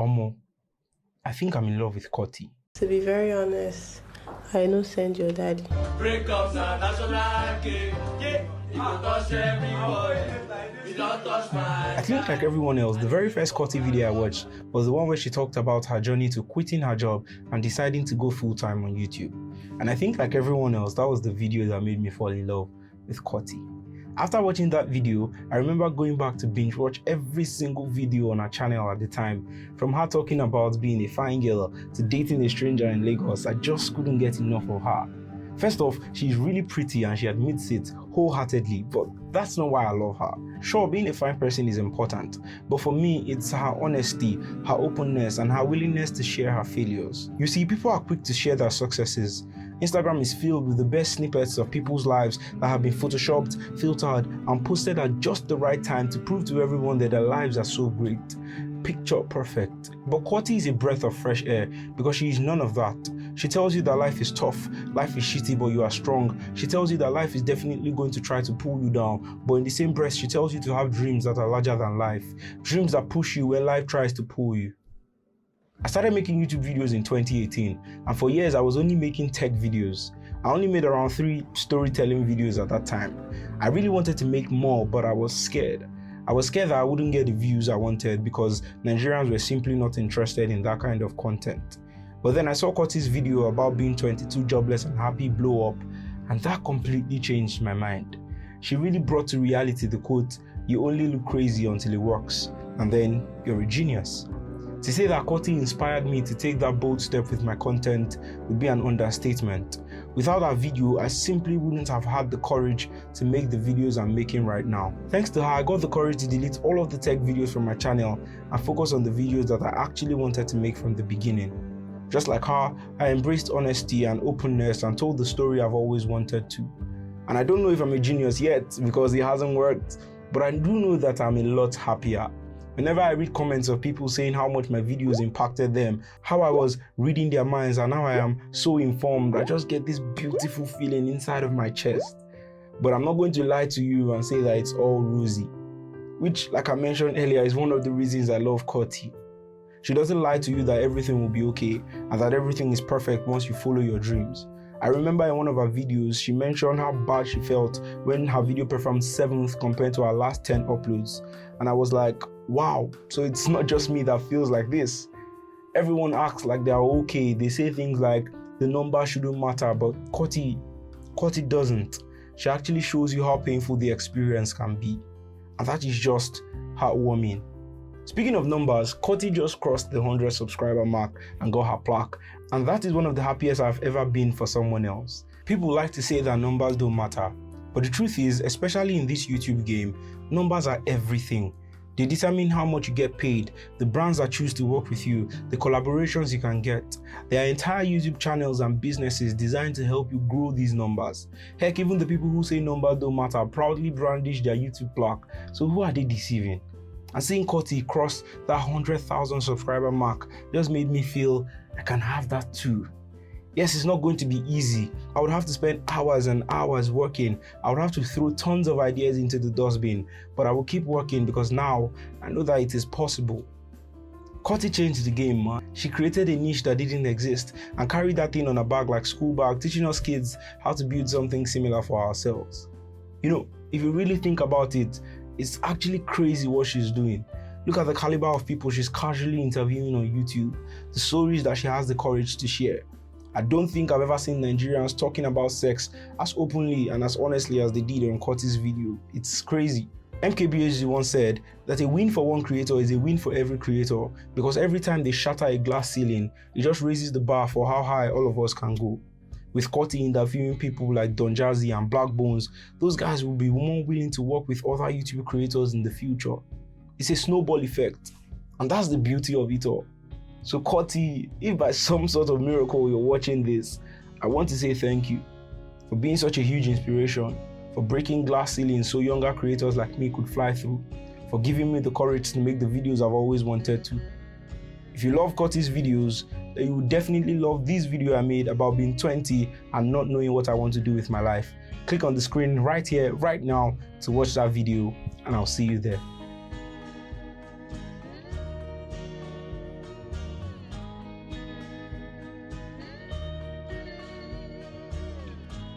Omo, I think I'm in love with Korty. To be very honest, I no send your daddy. Breakups are national game. Yeah, you don't touch everybody. You don't touch my. I think like everyone else, the very first Korty video I watched was the one where she talked about her journey to quitting her job and deciding to go full-time on YouTube. And I think like everyone else, that was the video that made me fall in love with Korty. After watching that video, I remember going back to binge watch every single video on her channel at the time. From her talking about being a fine girl to dating a stranger in Lagos, I just couldn't get enough of her. First off, she's really pretty and she admits it wholeheartedly, but that's not why I love her. Sure, being a fine person is important, but for me, it's her honesty, her openness, and her willingness to share her failures. You see, people are quick to share their successes. Instagram is filled with the best snippets of people's lives that have been photoshopped, filtered, and posted at just the right time to prove to everyone that their lives are so great. Picture perfect. But Korty is a breath of fresh air because she is none of that. She tells you that life is tough, life is shitty, but you are strong. She tells you that life is definitely going to try to pull you down, but in the same breath, she tells you to have dreams that are larger than life. Dreams that push you when life tries to pull you. I started making YouTube videos in 2018, and for years I was only making tech videos. I only made around 3 storytelling videos at that time. I really wanted to make more, but I was scared. I was scared that I wouldn't get the views I wanted because Nigerians were simply not interested in that kind of content. But then I saw Korty's video about being 22, jobless and happy blow up, and that completely changed my mind. She really brought to reality the quote, "You only look crazy until it works, and then you're a genius." To say that Korty inspired me to take that bold step with my content would be an understatement. Without that video, I simply wouldn't have had the courage to make the videos I'm making right now. Thanks to her, I got the courage to delete all of the tech videos from my channel and focus on the videos that I actually wanted to make from the beginning. Just like her, I embraced honesty and openness and told the story I've always wanted to. And I don't know if I'm a genius yet because it hasn't worked, but I do know that I'm a lot happier. Whenever I read comments of people saying how much my videos impacted them, how I was reading their minds and how I am so informed, I just get this beautiful feeling inside of my chest. But I'm not going to lie to you and say that it's all rosy, which, like I mentioned earlier, is one of the reasons I love Korty. She doesn't lie to you that everything will be okay and that everything is perfect once you follow your dreams. I remember in one of her videos, she mentioned how bad she felt when her video performed 7th compared to her last 10 uploads. And I was like, wow, so it's not just me that feels like this. Everyone acts like they are okay. They say things like the number shouldn't matter, but Korty doesn't. She actually shows you how painful the experience can be. And that is just heartwarming. Speaking of numbers, Korty just crossed the 100 subscriber mark and got her plaque, and that is one of the happiest I've ever been for someone else. People like to say that numbers don't matter, but the truth is, especially in this YouTube game, numbers are everything. They determine how much you get paid, the brands that choose to work with you, the collaborations you can get. There are entire YouTube channels and businesses designed to help you grow these numbers. Heck, even the people who say numbers don't matter proudly brandish their YouTube plaque, so who are they deceiving? And seeing Korty cross that 100,000 subscriber mark just made me feel I can have that too. Yes, it's not going to be easy. I would have to spend hours and hours working. I would have to throw tons of ideas into the dustbin, but I will keep working because now I know that it is possible. Korty changed the game, man. She created a niche that didn't exist and carried that thing on her back like school bag, teaching us kids how to build something similar for ourselves. You know, if you really think about it, it's actually crazy what she's doing. Look at the caliber of people she's casually interviewing on YouTube, the stories that she has the courage to share. I don't think I've ever seen Nigerians talking about sex as openly and as honestly as they did on Korty's video. It's crazy. MKBHD once said that a win for one creator is a win for every creator because every time they shatter a glass ceiling, it just raises the bar for how high all of us can go. With Korty interviewing people like Don Jazzy and Black Bones, those guys will be more willing to work with other YouTube creators in the future. It's a snowball effect, and that's the beauty of it all. So Korty, if by some sort of miracle you're watching this, I want to say thank you for being such a huge inspiration, for breaking glass ceilings so younger creators like me could fly through, for giving me the courage to make the videos I've always wanted to. If you love Korty's videos, then you will definitely love this video I made about being 20 and not knowing what I want to do with my life. Click on the screen right here, right now to watch that video, and I'll see you there.